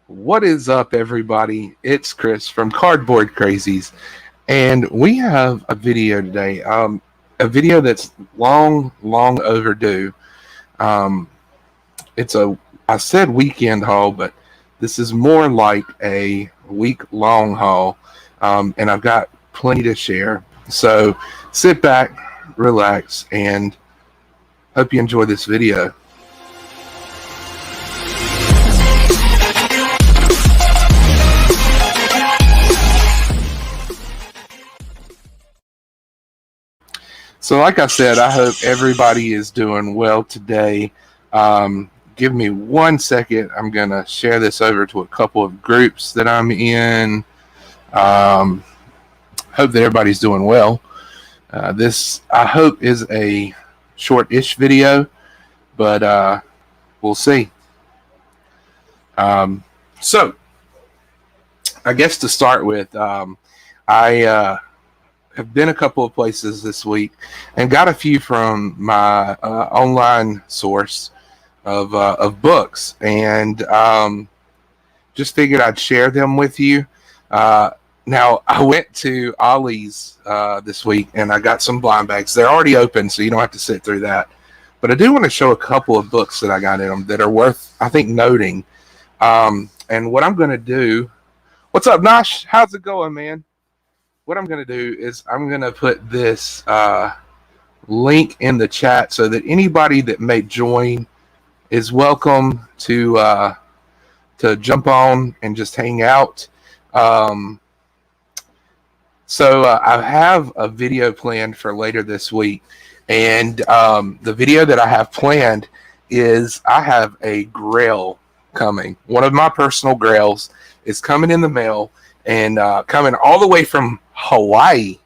What is up, everybody? It's Chris from Cardboard Crazies, and we have a video today. A video that's long overdue. Um, it's I said weekend haul, but this is more like a week-long haul, and I've got plenty to share. So sit back, relax, and hope you enjoy this video. So like I said, I hope everybody is doing well today. Give me 1 second. I'm going to share this over to a couple of groups that I'm in. Hope that everybody's doing well. This, I hope, is a short-ish video, but we'll see. So, I guess to start with, I have been a couple of places this week and got a few from my online source of books, and just figured I'd share them with you. Now, I went to Ollie's this week, and I got some blind bags. They're already open, so you don't have to sit through that. But I do want to show a couple of books that I got in them that are worth, I think, noting. And what I'm going to do... What's up, Nosh? How's it going, man? What I'm going to do is I'm going to put this link in the chat so that anybody that may join is welcome to jump on and just hang out. So I have a video planned for later this week, and the video that I have planned is I have a grail coming. One of my personal grails is coming in the mail, and coming all the way from Hawaii,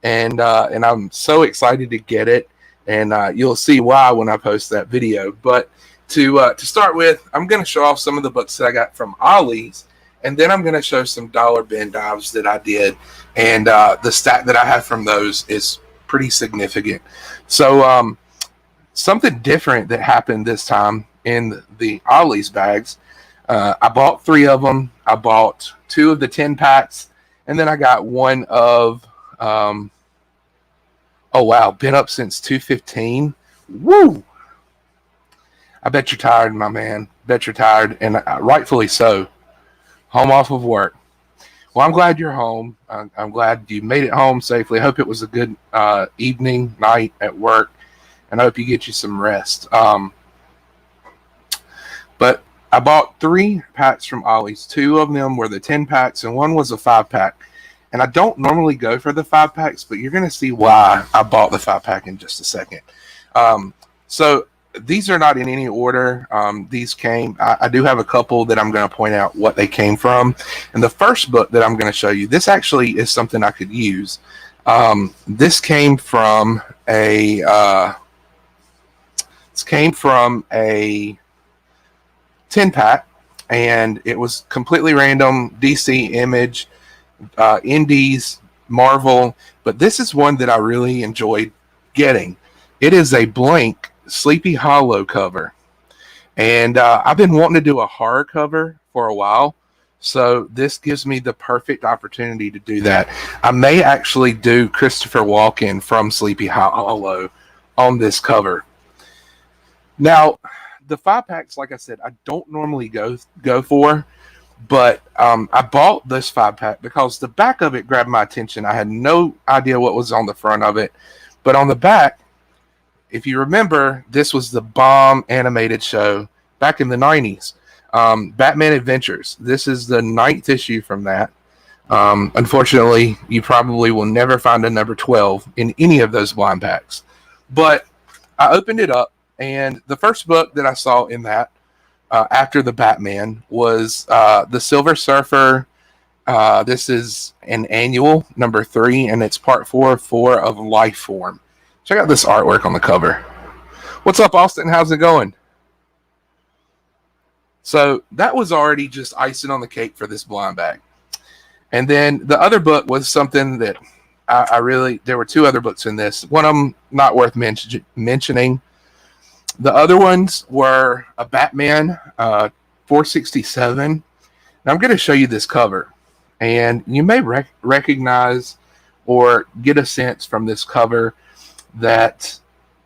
and I'm so excited to get it, and you'll see why when I post that video. But to start with, I'm going to show off some of the books that I got from Ollie's, and then I'm going to show some dollar bin dives that I did, and the stack that I have from those is pretty significant. So something different that happened this time in the Ollie's bags. I bought 3 of them. I bought 2 of the 10 packs, and then I got one of, oh wow, been up since 2:15. Woo! I bet you're tired, my man. Bet you're tired, and rightfully so. Home off of work. Well, I'm glad you're home. I'm glad you made it home safely. I hope it was a good evening, night at work, and I hope you get you some rest. But I bought 3 packs from Ollie's. 2 of them were the 10 packs, and one was a 5-pack. And I don't normally go for the 5-packs, but you're going to see why I bought the 5-pack in just a second. So these are not in any order. These came, I do have a couple that I'm going to point out what they came from. And the first book that I'm going to show you, this actually is something I could use. This came from a 10-pack, and it was completely random. DC, Image, Indies, Marvel, but this is one that I really enjoyed getting. It is a blank Sleepy Hollow cover, and I've been wanting to do a horror cover for a while, so this gives me the perfect opportunity to do that. I may actually do Christopher Walken from Sleepy Hollow on this cover. Now, the 5-packs, like I said, I don't normally go for, but I bought this 5-pack because the back of it grabbed my attention. I had no idea what was on the front of it, but on the back, if you remember, this was the bomb animated show back in the 90s, Batman Adventures. This is the 9th issue from that. Unfortunately, you probably will never find a number 12 in any of those blind packs, but I opened it up, and the first book that I saw in that, after the Batman, was The Silver Surfer. This is an annual, number 3, and it's part 4 of Life Form. Check out this artwork on the cover. What's up, Austin? How's it going? So that was already just icing on the cake for this blind bag. And then the other book was something that I really, there were 2 other books in this. One of them not worth mentioning. The other ones were a Batman 467 Now I'm going to show you this cover, and you may recognize or get a sense from this cover that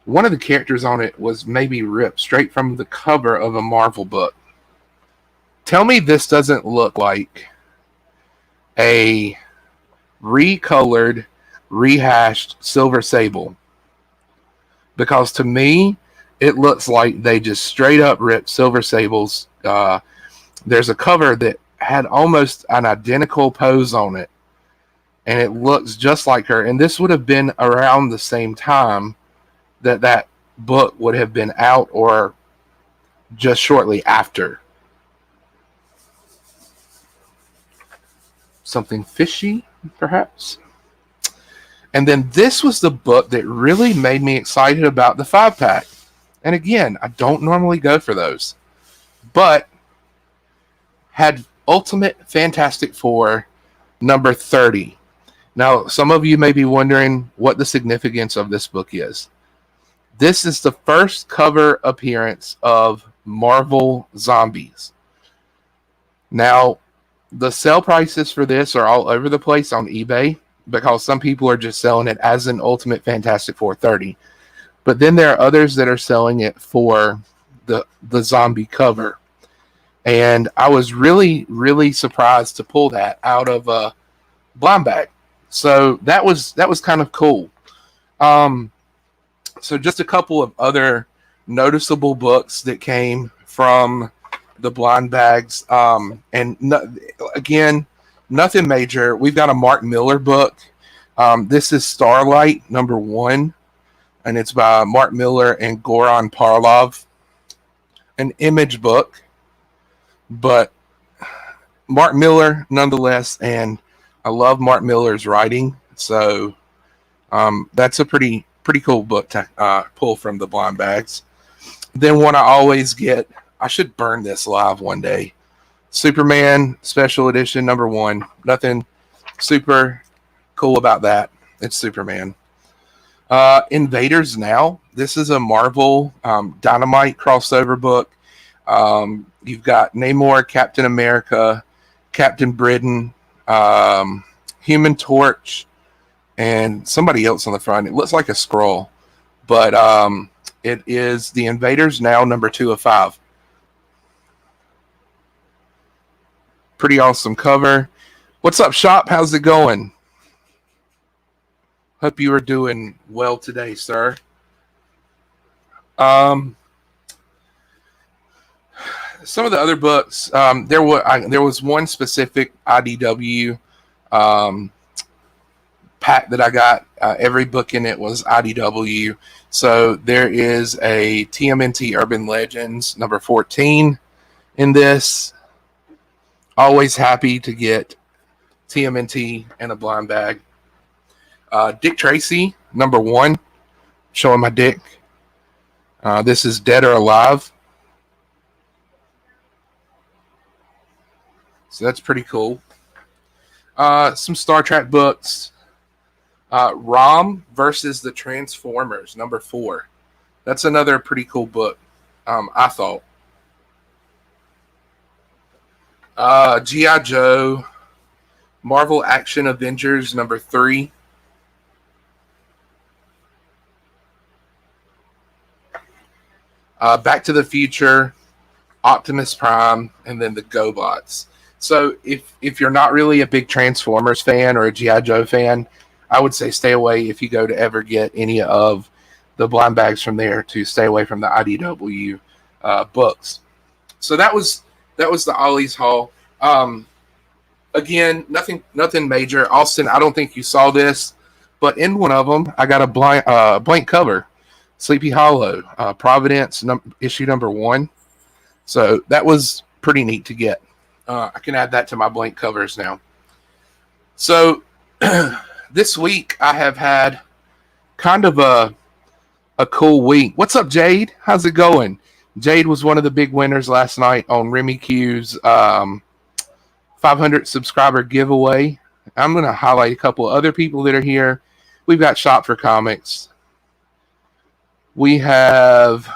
one of the characters on it was maybe ripped straight from the cover of a Marvel book. Tell me this doesn't look like a recolored, rehashed Silver Sable. Because to me, it looks like they just straight up ripped Silver Sable's. There's a cover that had almost an identical pose on it, and it looks just like her. And this would have been around the same time that book would have been out, or just shortly after. Something fishy, perhaps. And then this was the book that really made me excited about the 5-pack. And again, I don't normally go for those, but had Ultimate Fantastic Four number 30. Now, some of you may be wondering what the significance of this book is. This is the first cover appearance of Marvel Zombies. Now, the sale prices for this are all over the place on eBay, because some people are just selling it as an Ultimate Fantastic Four 30. But then there are others that are selling it for the zombie cover. And I was really, really surprised to pull that out of a blind bag. So that was kind of cool. So just a couple of other noticeable books that came from the blind bags. Again, nothing major. We've got a Mark Millar book. This is Starlight number 1, and it's by Mark Millar and Goran Parlov. An Image book, but Mark Millar nonetheless, and I love Mark Millar's writing, so that's a pretty cool book to pull from the blind bags. Then one I always get, I should burn this live one day, Superman Special Edition number 1. Nothing super cool about that. It's Superman. Invaders Now. This is a Marvel Dynamite crossover book. You've got Namor, Captain America, Captain Britain, Human Torch, and somebody else on the front. It looks like a scroll, but it is the Invaders Now number 2 of 5. Pretty awesome cover. What's up, shop? How's it going? Hope you are doing well today, sir. Some of the other books, there was one specific IDW pack that I got. Every book in it was IDW. So there is a TMNT Urban Legends number 14 in this. Always happy to get TMNT and a blind bag. Dick Tracy number 1, showing my dick. This is Dead or Alive. So that's pretty cool. Some Star Trek books. Rom versus the Transformers, number 4. That's another pretty cool book, I thought. G.I. Joe, Marvel Action Avengers, number 3. Back to the Future, Optimus Prime, and then the GoBots. So if you're not really a big Transformers fan or a G.I. Joe fan, I would say stay away if you go to ever get any of the blind bags from there, to stay away from the IDW books. So that was the Ollie's haul. Again, nothing major. Austin, I don't think you saw this, but in one of them, I got a blank cover. Sleepy Hollow, Providence, issue number 1. So that was pretty neat to get. I can add that to my blank covers now. So this week I have had kind of a cool week. What's up, Jade? How's it going? Jade was one of the big winners last night on Remy Q's 500 subscriber giveaway. I'm going to highlight a couple of other people that are here. We've got Shop for Comics. We have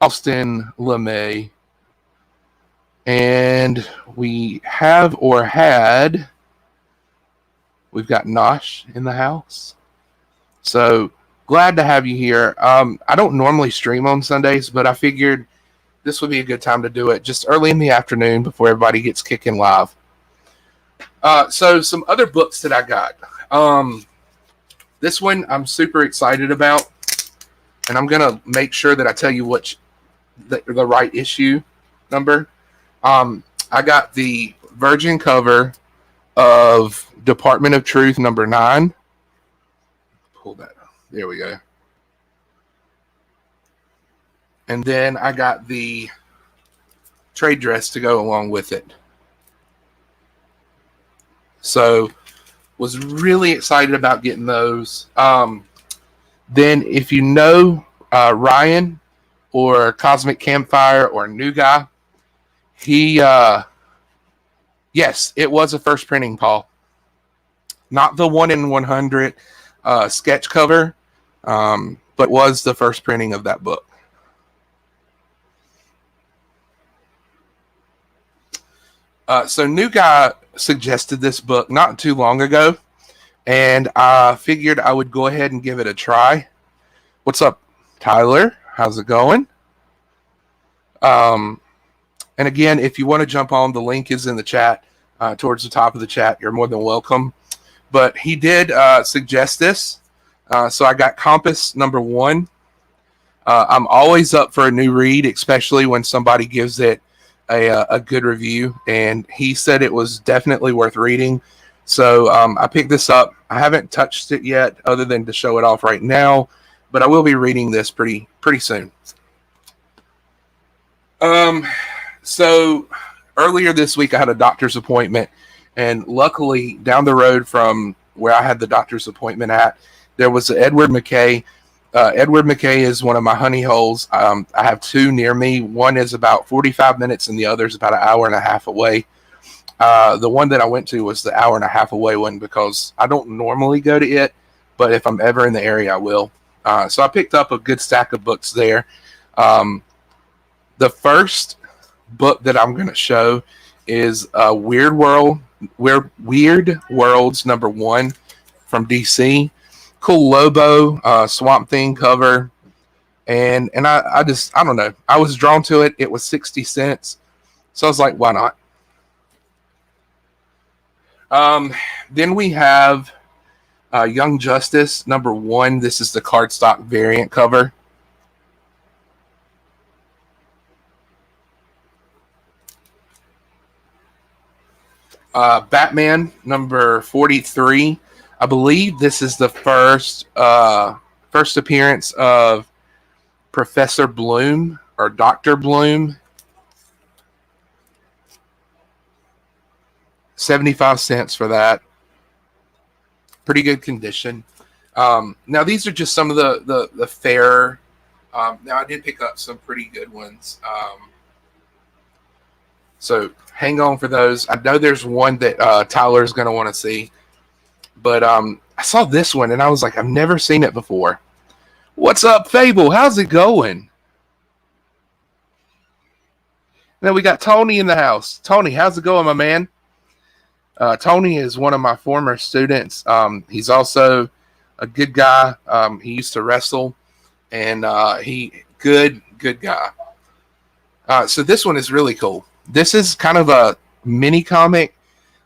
Austin LeMay. And we have or had, we've got Nosh in the house. So glad to have you here. I don't normally stream on Sundays, but I figured this would be a good time to do it just early in the afternoon before everybody gets kicking live. So some other books that I got. This one I'm super excited about, and I'm going to make sure that I tell you which the right issue number. I got the Virgin cover of Department of Truth number 9. Pull that up. There we go. And then I got the trade dress to go along with it. So was really excited about getting those. Then if you know Ryan or Cosmic Campfire or New Guy, he yes, it was a first printing, Paul. Not the 1 in 100 sketch cover, but was the first printing of that book. So New Guy suggested this book not too long ago, and I figured I would go ahead and give it a try. What's up, Tyler? How's it going? And again, if you want to jump on, the link is in the chat, towards the top of the chat. You're more than welcome. But he did suggest this. So I got Compass number 1. I'm always up for a new read, especially when somebody gives it a good review. And he said it was definitely worth reading. So I picked this up. I haven't touched it yet other than to show it off right now. But I will be reading this pretty soon. So earlier this week, I had a doctor's appointment, and luckily down the road from where I had the doctor's appointment at, there was Edward McKay. Edward McKay is one of my honey holes. I have 2 near me. One is about 45 minutes and the other is about an hour and a half away. The one that I went to was the hour and a half away one because I don't normally go to it, but if I'm ever in the area, I will. So I picked up a good stack of books there. The first book that I'm going to show is Weird Worlds number 1 from DC. Cool Lobo, Swamp Thing cover. And I don't know. I was drawn to it. It was 60 cents. So I was like, why not? Then we have Young Justice number 1. This is the cardstock variant cover. Batman number 43. I believe this is the first appearance of Professor Bloom or Dr. Bloom. 75 cents for that. Pretty good condition. Now these are just some of the fairer. Now I did pick up some pretty good ones. So hang on for those. I know there's one that Tyler's going to want to see. But I saw this one, and I was like, I've never seen it before. What's up, Fable? How's it going? Then we got Tony in the house. Tony, how's it going, my man? Tony is one of my former students. He's also a good guy. He used to wrestle, and good guy. So this one is really cool. This is kind of a mini comic.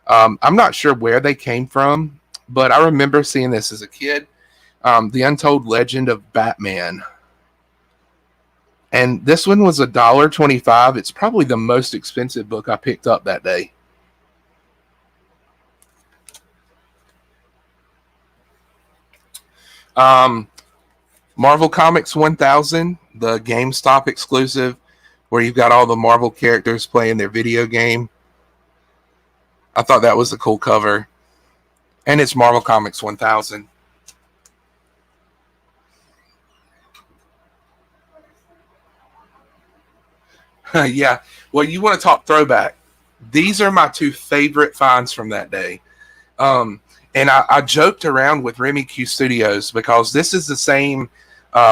I'm not sure where they came from, but I remember seeing this as a kid. The Untold Legend of Batman. And this one was $1.25. It's probably the most expensive book I picked up that day. Marvel Comics 1000, the GameStop exclusive, where you've got all the Marvel characters playing their video game. I thought that was a cool cover. And it's Marvel Comics 1000. Yeah. Well, you want to talk throwback. These are my 2 favorite finds from that day. And I joked around with Remy Q Studios because this is the same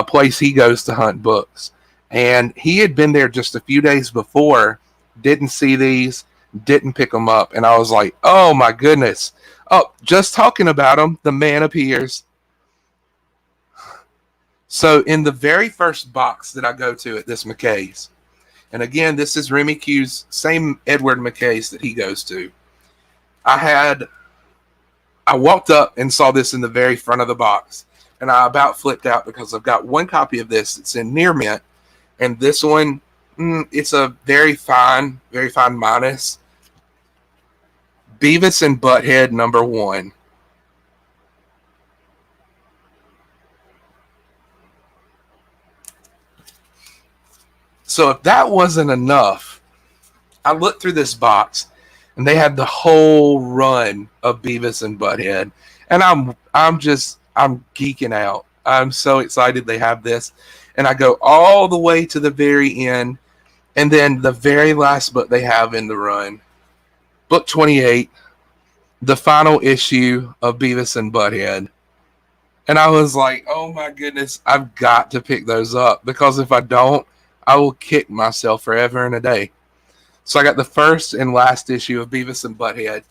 place he goes to hunt books. And he had been there just a few days before didn't see these, didn't pick them up. And I was like, oh my goodness. Oh, just talking about them, the man appears. So in the very first box that I go to at this McKay's, and again, this is Remy Q's same Edward McKay's that he goes to. I walked up and saw this in the very front of the box, and I about flipped out because I've got one copy of this that's in near mint, and this one, it's a very fine minus. Beavis and Butthead #1. So if that wasn't enough, I looked through this box and they had the whole run of Beavis and Butthead, and I'm geeking out. I'm so excited they have this, and I go all the way to the very end, and then the very last book they have in the run, book 28, the final issue of Beavis and Butthead. And I was like, oh my goodness, I've got to pick those up, because if I don't, I will kick myself forever and a day. So I got the first and last issue of Beavis and Butthead.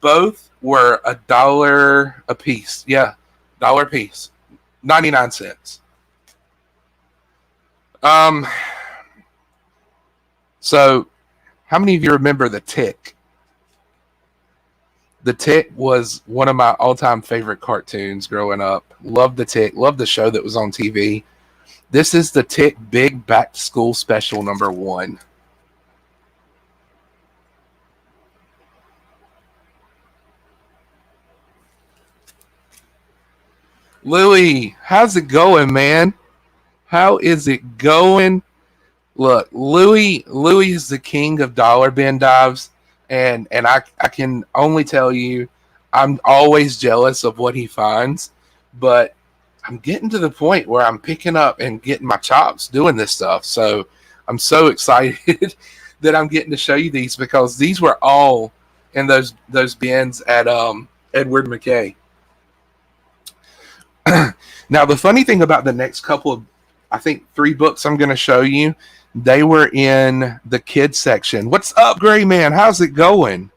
Both were $1 a piece. Yeah, $1 a piece. 99 cents. So how many of you remember The Tick? The Tick was one of my all-time favorite cartoons growing up. Loved The Tick. Loved the show that was on TV. This is The Tick Big Back to School Special #1. Louie, how's it going, man? How is it going? Look, Louie is the king of dollar bin dives, and I can only tell you, I'm always jealous of what he finds, but I'm getting to the point where I'm picking up and getting my chops doing this stuff. So I'm so excited that I'm getting to show you these, because these were all in those bins at Edward McKay. Now, the funny thing about the next couple of, I think 3 books I'm going to show you, they were in the kids section. What's up, Gray Man? How's it going?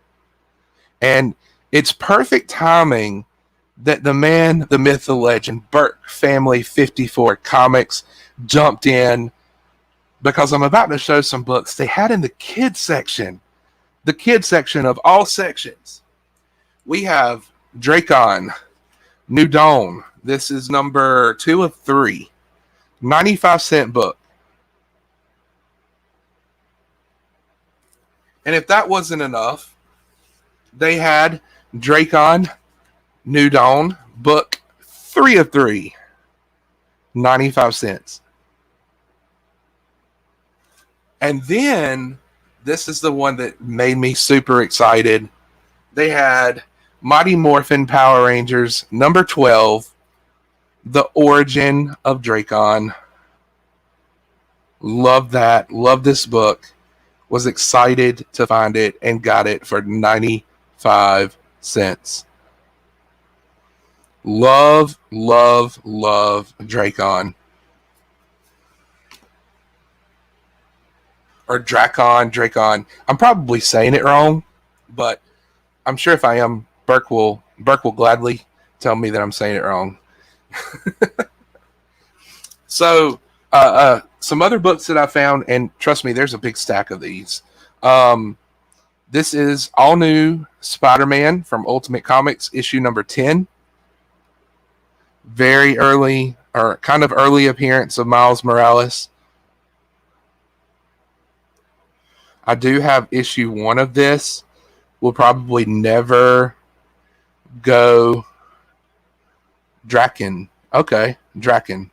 And it's perfect timing that the man, the myth, the legend, Burke Family 54 Comics jumped in, because I'm about to show some books they had in the kids section. The kids section of all sections. We have Dracon, New Dawn. This is number 2 of 3. 95-cent book. And if that wasn't enough, they had Dracon, New Dawn, book 3 of 3. 95 cents. And then, this is the one that made me super excited. They had Mighty Morphin Power Rangers #12, The Origin of Dracon. Love that. Love this book. Was excited to find it and got it for 95 cents. Love, love, love Dracon. Or Dracon. I'm probably saying it wrong, but I'm sure if I am, Burke will gladly tell me that I'm saying it wrong. So, some other books that I found, and trust me, there's a big stack of these. This is All New Spider-Man from Ultimate Comics, issue number 10. Very early, or kind of early appearance of Miles Morales. I do have issue 1 of this. We'll probably never go Draken. Okay, Draken.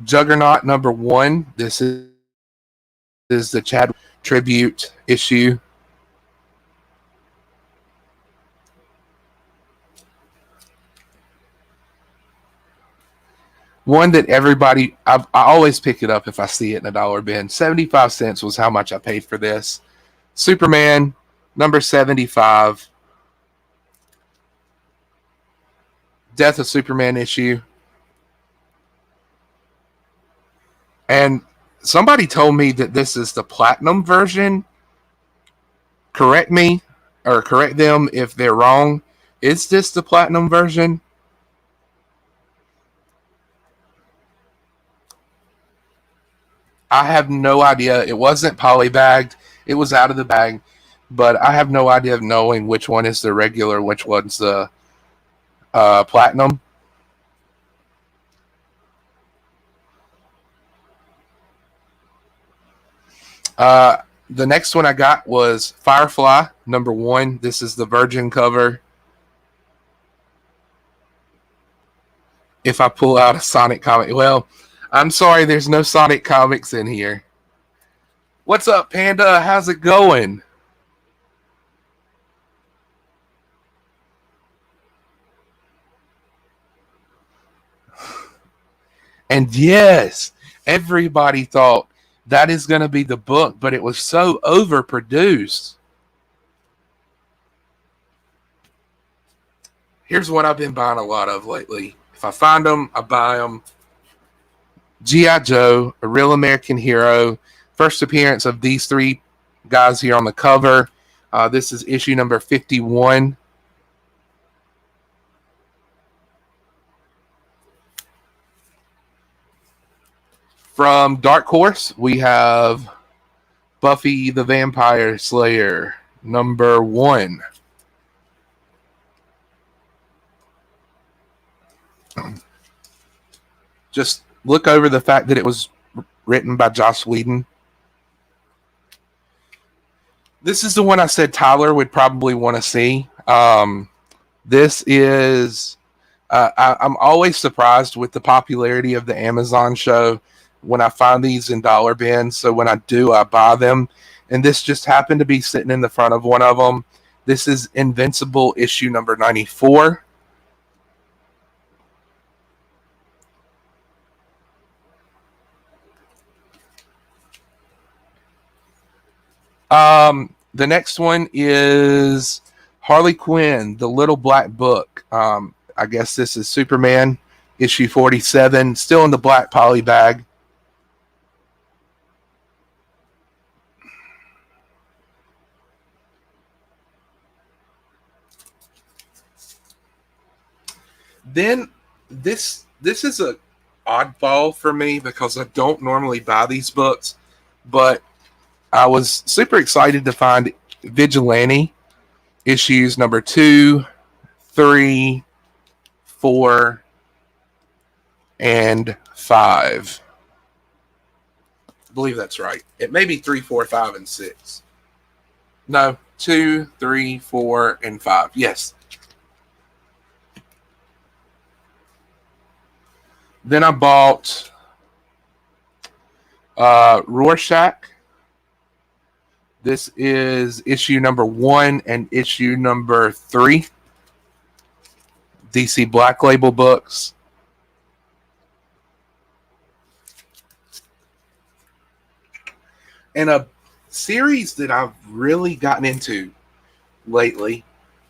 Juggernaut #1. This is the Chad tribute issue. One that everybody, I always pick it up if I see it in a dollar bin. 75 cents was how much I paid for this. Superman #75. Death of Superman issue. And somebody told me that this is the platinum version. Correct me or correct them if they're wrong. Is this the platinum version? I have no idea. It wasn't polybagged. It was out of the bag. But I have no idea of knowing which one is the regular, which one's the platinum. The next one I got was Firefly, #1. This is the Virgin cover. If I pull out a Sonic comic, well, I'm sorry, there's no Sonic comics in here. What's up, Panda? How's it going? And yes, everybody thought that is going to be the book, but it was so overproduced. Here's what I've been buying a lot of lately. If I find them, I buy them. G.I. Joe, A Real American Hero. First appearance of these three guys here on the cover. This is issue number 51. From Dark Horse, we have Buffy the Vampire Slayer, #1. Just look over the fact that it was written by Joss Whedon. This is the one I said Tyler would probably want to see. This is... I'm always surprised with the popularity of the Amazon show when I find these in dollar bins. So when I do, I buy them. And this just happened to be sitting in the front of one of them. This is Invincible issue number 94. The next one is Harley Quinn, The Little Black Book. I guess this is Superman, issue 47, still in the black poly bag. Then this is a oddball for me because I don't normally buy these books, but I was super excited to find Vigilante issues number 2, 3, 4, and 5. I believe that's right. It may be 3, 4, 5, and 6. No, 2, 3, 4, and 5. Yes. Then I bought Rorschach. This is issue number 1 and issue number 3. DC Black Label books. And a series that I've really gotten into lately.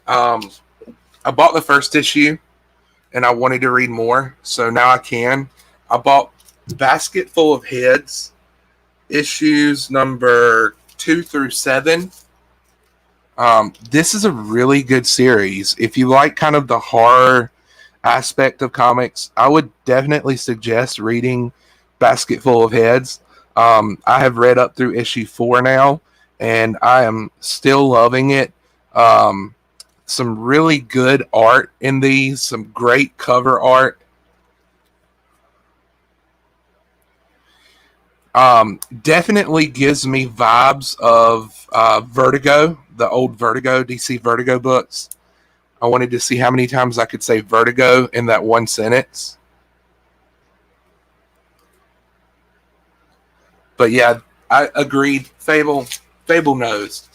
I bought the first issue and I wanted to read more, so now I can. I bought Basket Full of Heads, issues number 2 through 7. This is a really good series. If you like kind of the horror aspect of comics, I would definitely suggest reading Basket Full of Heads. I have read up through issue 4 now, and I am still loving it. Some really good art in these, some great cover art. Definitely gives me vibes of Vertigo, the old Vertigo, DC Vertigo books. I wanted to see how many times I could say Vertigo in that one sentence. But yeah, I agreed. Fable knows.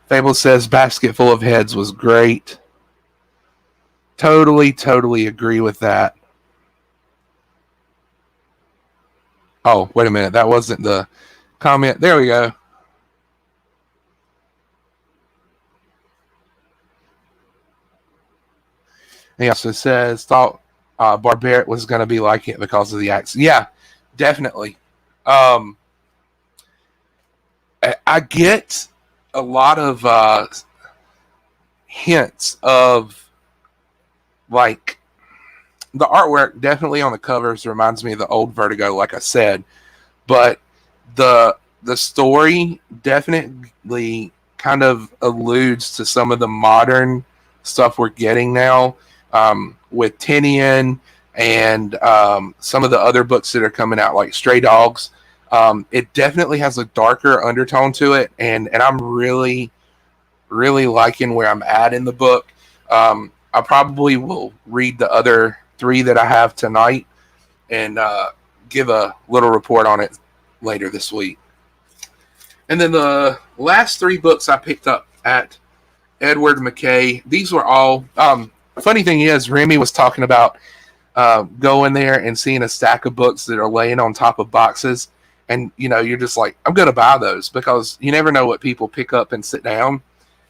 Fable says Basket Full of Heads was great. Totally agree with that. Oh, wait a minute. That wasn't the comment. There we go. He also says, thought Barbaric was going to be like it because of the accent. Yeah, definitely. Um, I get a lot of hints of, like, the artwork definitely on the covers reminds me of the old Vertigo, like I said, but the story definitely kind of alludes to some of the modern stuff we're getting now, with Tinian and some of the other books that are coming out, like Stray Dogs. It definitely has a darker undertone to it, and I'm really, really liking where I'm at in the book. I probably will read the other three that I have tonight and give a little report on it later this week. And then the last three books I picked up at Edward McKay, these were all. Funny thing is, Remy was talking about going there and seeing a stack of books that are laying on top of boxes. And, you're just like, I'm going to buy those because you never know what people pick up and sit down.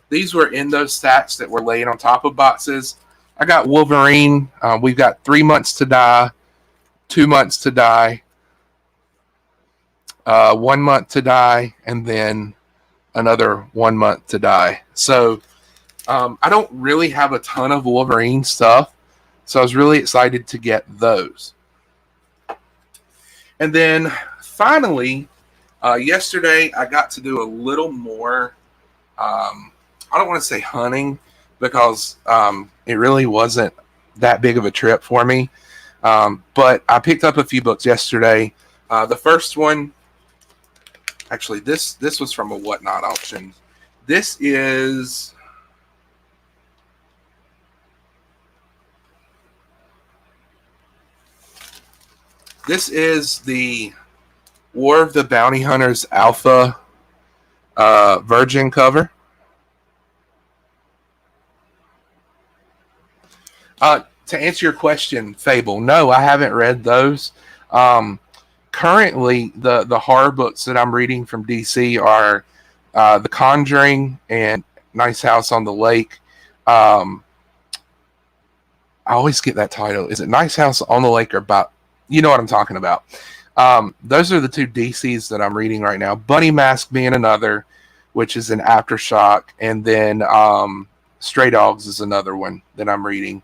These were in those stacks that were laying on top of boxes. I got Wolverine. We've got 3 Months to Die, 2 Months to Die, 1 Month to Die, and then another 1 month to die. So I don't really have a ton of Wolverine stuff, so I was really excited to get those. And then finally, yesterday I got to do a little more. I don't want to say hunting because it really wasn't that big of a trip for me. But I picked up a few books yesterday. The first one, actually, this was from a Whatnot auction. This is the War of the Bounty Hunters Alpha Virgin cover. To answer your question, Fable, no, I haven't read those. Currently, the horror books that I'm reading from DC are The Conjuring and Nice House on the Lake. I always get that title. Is it Nice House on the Lake or about? You know what I'm talking about. Those are the two DCs that I'm reading right now. Bunny Mask being another, which is an Aftershock, and then Stray Dogs is another one that I'm reading.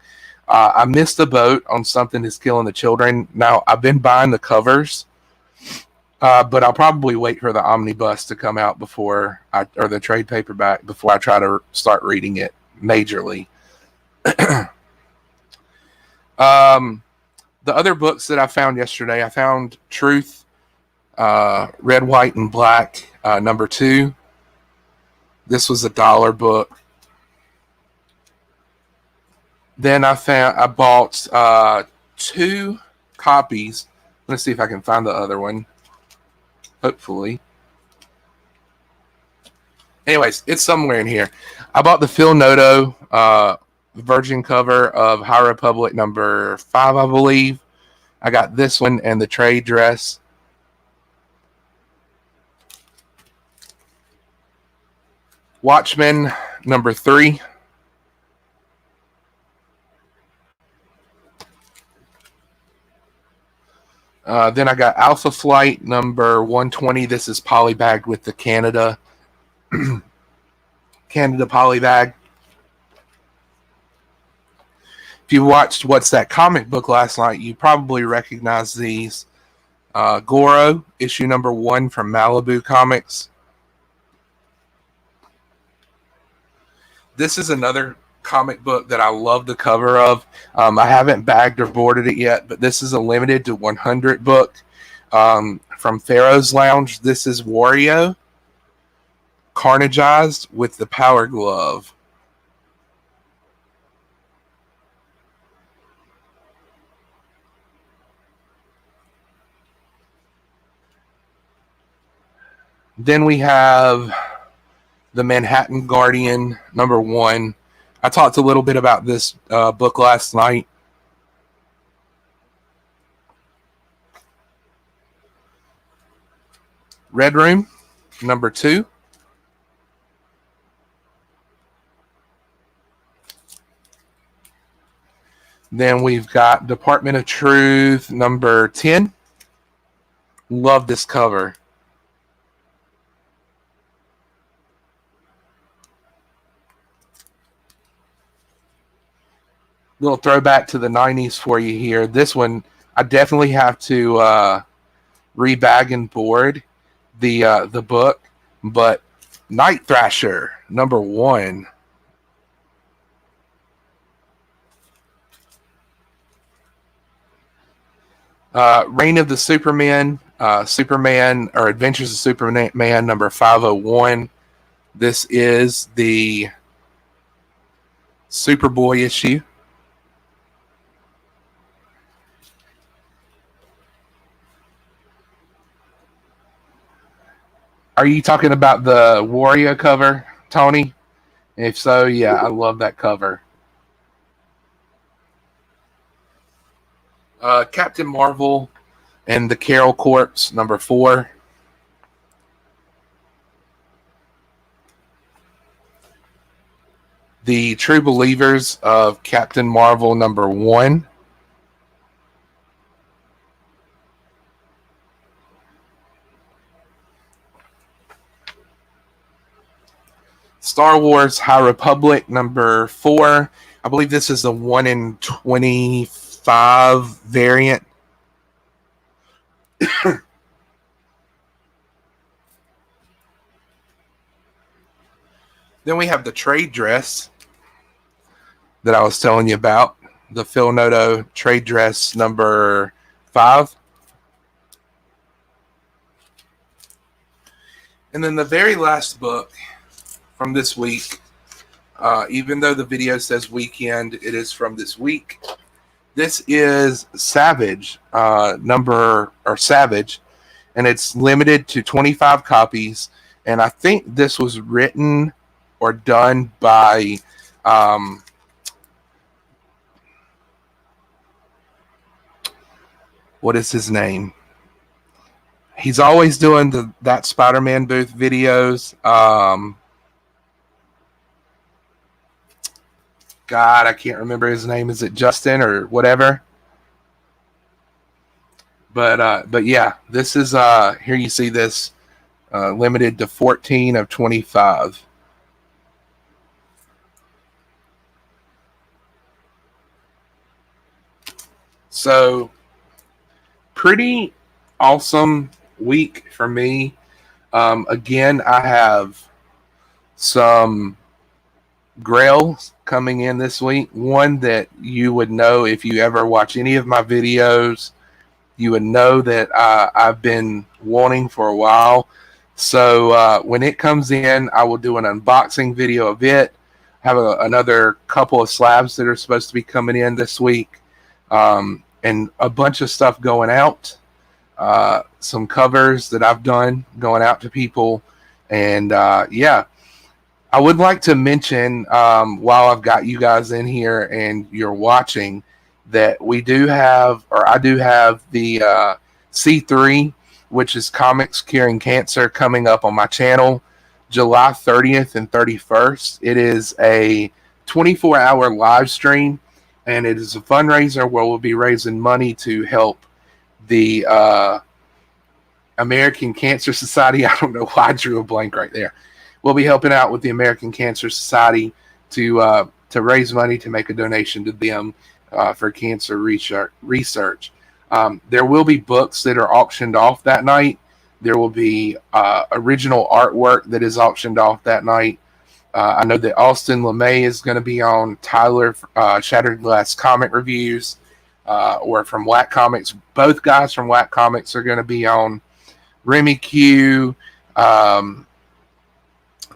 I missed the boat on Something Is Killing the Children. Now, I've been buying the covers, but I'll probably wait for the omnibus to come out or the trade paperback before I try to start reading it majorly. The other books that I found yesterday, I found Truth, Red, White, and Black, number 2. This was $1 book. Then I bought 2 copies. Let's see if I can find the other one. Hopefully. Anyways, it's somewhere in here. I bought the Phil Noto Virgin cover of High Republic number 5, I believe. I got this one and the trade dress. Watchmen number 3. Then I got Alpha Flight number 120. This is polybagged with the Canada polybag. If you watched What's That Comic Book last night, you probably recognize these. Goro, issue number 1 from Malibu Comics. This is another comic book that I love the cover of. I haven't bagged or boarded it yet, but this is a limited to 100 book from Pharaoh's Lounge. This is Wario carnageized with the Power Glove. Then we have the Manhattan Guardian number 1. I talked a little bit about this book last night. Red Room number 2. Then we've got Department of Truth number 10. Love this cover. Little throwback to the 90s for you here. This one, I definitely have to rebag and board the book, but Night Thrasher #1. Reign of the Superman, Superman or Adventures of Superman #501. This is the Superboy issue. Are you talking about the Warrior cover, Tony? If so, yeah, I love that cover. Captain Marvel and the Carol Corps #4. The True Believers of Captain Marvel #1. Star Wars High Republic #4. I believe this is the 1 in 25 variant. Then we have the trade dress that I was telling you about. The Phil Noto trade dress #5. And then the very last book from this week, even though the video says weekend, it is from this week. This is Savage, Savage, and it's limited to 25 copies. And I think this was written or done by what is his name? He's always doing that Spider-Man booth videos. God, I can't remember his name. Is it Justin or whatever? But yeah, this is here you see this limited to 14 of 25. So pretty awesome week for me. Again, I have some grails coming in this week. One that you would know if you ever watch any of my videos. You would know that I've been wanting for a while. So when it comes in, I will do an unboxing video of it. Have another couple of slabs that are supposed to be coming in this week. And a bunch of stuff going out. Some covers that I've done going out to people. And yeah, I would like to mention while I've got you guys in here and you're watching that we do have, or I do have the C3, which is Comics Curing Cancer, coming up on my channel July 30th and 31st. It is a 24-hour live stream, and it is a fundraiser where we'll be raising money to help the American Cancer Society. I don't know why I drew a blank right there. We'll be helping out with the American Cancer Society to raise money to make a donation to them for cancer research. There will be books that are auctioned off that night. There will be original artwork that is auctioned off that night. I know that Austin LeMay is going to be on Tyler Shattered Glass Comic Reviews, or from Whack Comics. Both guys from Whack Comics are going to be on. Remy Q,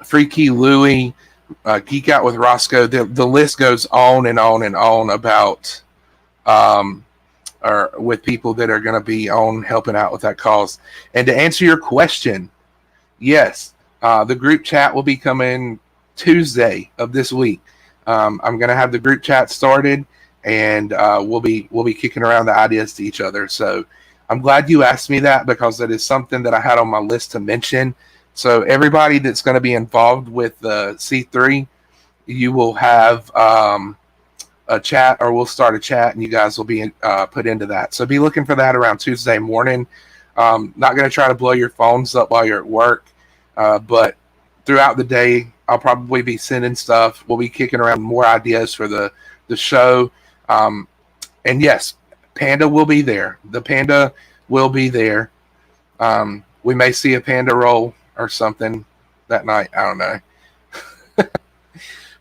Freaky Louie, Geek Out with Roscoe. The list goes on and on and on about or with people that are going to be on helping out with that cause. And to answer your question, yes, the group chat will be coming Tuesday of this week. I'm going to have the group chat started, and we'll be kicking around the ideas to each other. So I'm glad you asked me that, because that is something that I had on my list to mention. So everybody that's going to be involved with the C3, you will have a chat, or we'll start a chat, and you guys will be put into that. So be looking for that around Tuesday morning. Not going to try to blow your phones up while you're at work, but throughout the day, I'll probably be sending stuff. We'll be kicking around more ideas for the show. And yes, Panda will be there. The Panda will be there. We may see a Panda roll or something that night. I don't know.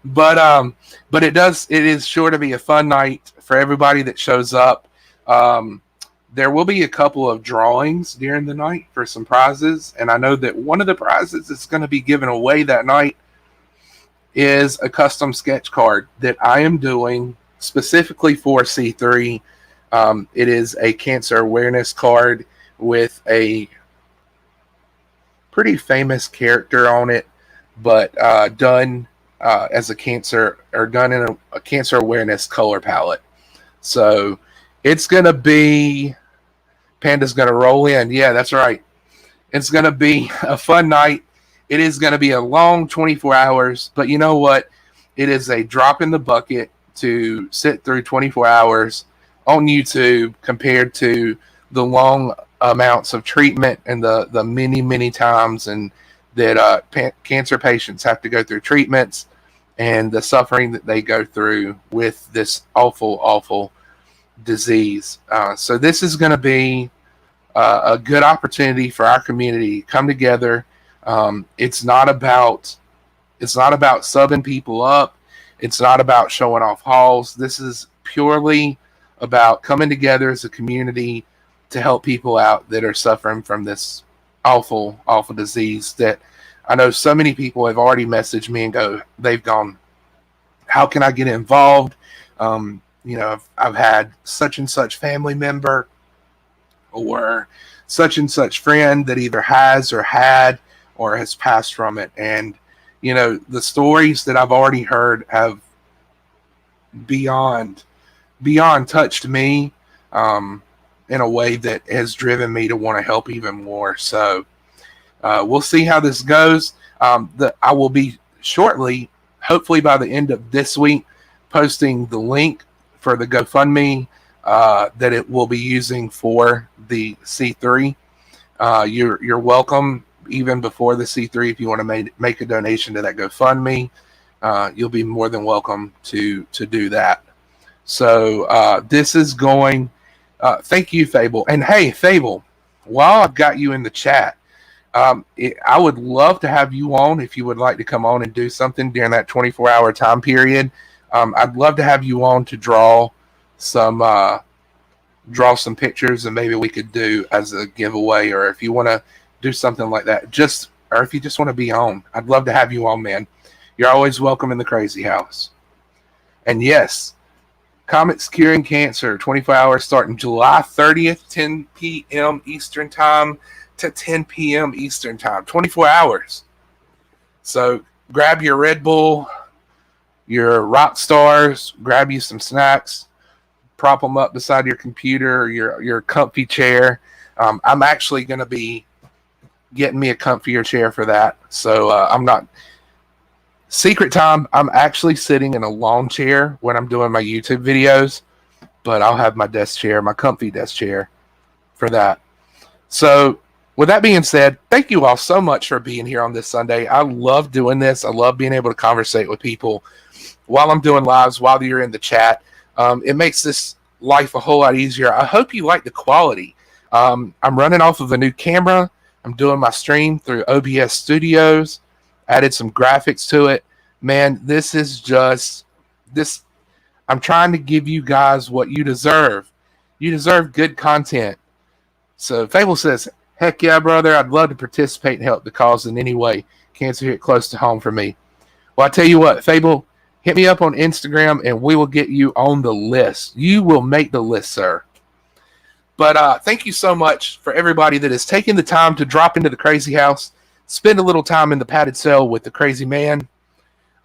But it is sure to be a fun night for everybody that shows up. There will be a couple of drawings during the night for some prizes, and I know that one of the prizes that's going to be given away that night is a custom sketch card that I am doing specifically for C3. It is a cancer awareness card with a pretty famous character on it, but done as a cancer, or done in a cancer awareness color palette. So it's going to be, Panda's going to roll in. Yeah, that's right. It's going to be a fun night. It is going to be a long 24 hours, but you know what? It is a drop in the bucket to sit through 24 hours on YouTube compared to the long amounts of treatment and the many, many times and that cancer patients have to go through treatments and the suffering that they go through with this awful, awful disease. So this is going to be a good opportunity for our community to come together. It's not about subbing people up. It's not about showing off hauls. This is purely about coming together as a community to help people out that are suffering from this awful, awful disease that I know so many people have already messaged me and they've gone, how can I get involved? I've had such and such family member or such and such friend that either has or had or has passed from it. And, the stories that I've already heard have beyond touched me in a way that has driven me to want to help even more. So we'll see how this goes. I will be shortly, hopefully by the end of this week, posting the link for the GoFundMe that it will be using for the C3. You're welcome even before the C3 if you want to make a donation to that GoFundMe. You'll be more than welcome to do that. So this is going. Thank you, Fable. And hey, Fable, while I've got you in the chat, I would love to have you on if you would like to come on and do something during that 24-hour time period. I'd love to have you on to draw some pictures, and maybe we could do as a giveaway, or if you want to do something like that, or if you just want to be on, I'd love to have you on, man. You're always welcome in the crazy house. And yes, Comets Curing Cancer, 24 hours starting July 30th, 10 p.m. Eastern Time to 10 p.m. Eastern Time, 24 hours. So grab your Red Bull, your rock stars, grab you some snacks, prop them up beside your computer or your comfy chair. I'm actually going to be getting me a comfier chair for that. So I'm not... Secret time, I'm actually sitting in a lawn chair when I'm doing my YouTube videos, but I'll have my desk chair, my comfy desk chair for that. So with that being said, thank you all so much for being here on this Sunday. I love doing this. I love being able to conversate with people while I'm doing lives, while you're in the chat. It makes this life a whole lot easier. I hope you like the quality. I'm running off of a new camera. I'm doing my stream through OBS Studios. Added some graphics to it. Man, this is just this. I'm trying to give you guys what you deserve. You deserve good content. So Fable says, heck yeah, brother. I'd love to participate and help the cause in any way. Cancer hit close to home for me. Well, I tell you what, Fable, hit me up on Instagram and we will get you on the list. You will make the list, sir. But thank you so much for everybody that has taken the time to drop into the crazy house. Spend a little time in the padded cell with the crazy man.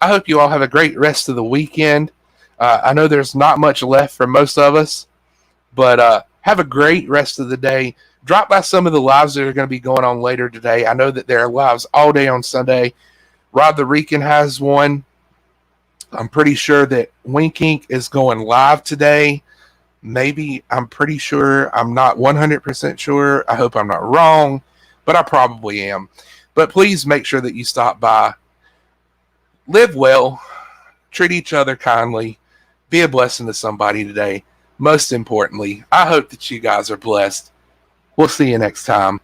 I hope you all have a great rest of the weekend. I know there's not much left for most of us, but have a great rest of the day. Drop by some of the lives that are going to be going on later today. I know that there are lives all day on Sunday. Rod the Rican has one. I'm pretty sure that Wink Inc. is going live today. Maybe, I'm pretty sure. I'm not 100% sure. I hope I'm not wrong, but I probably am. But please make sure that you stop by. Live well, treat each other kindly, be a blessing to somebody today. Most importantly, I hope that you guys are blessed. We'll see you next time.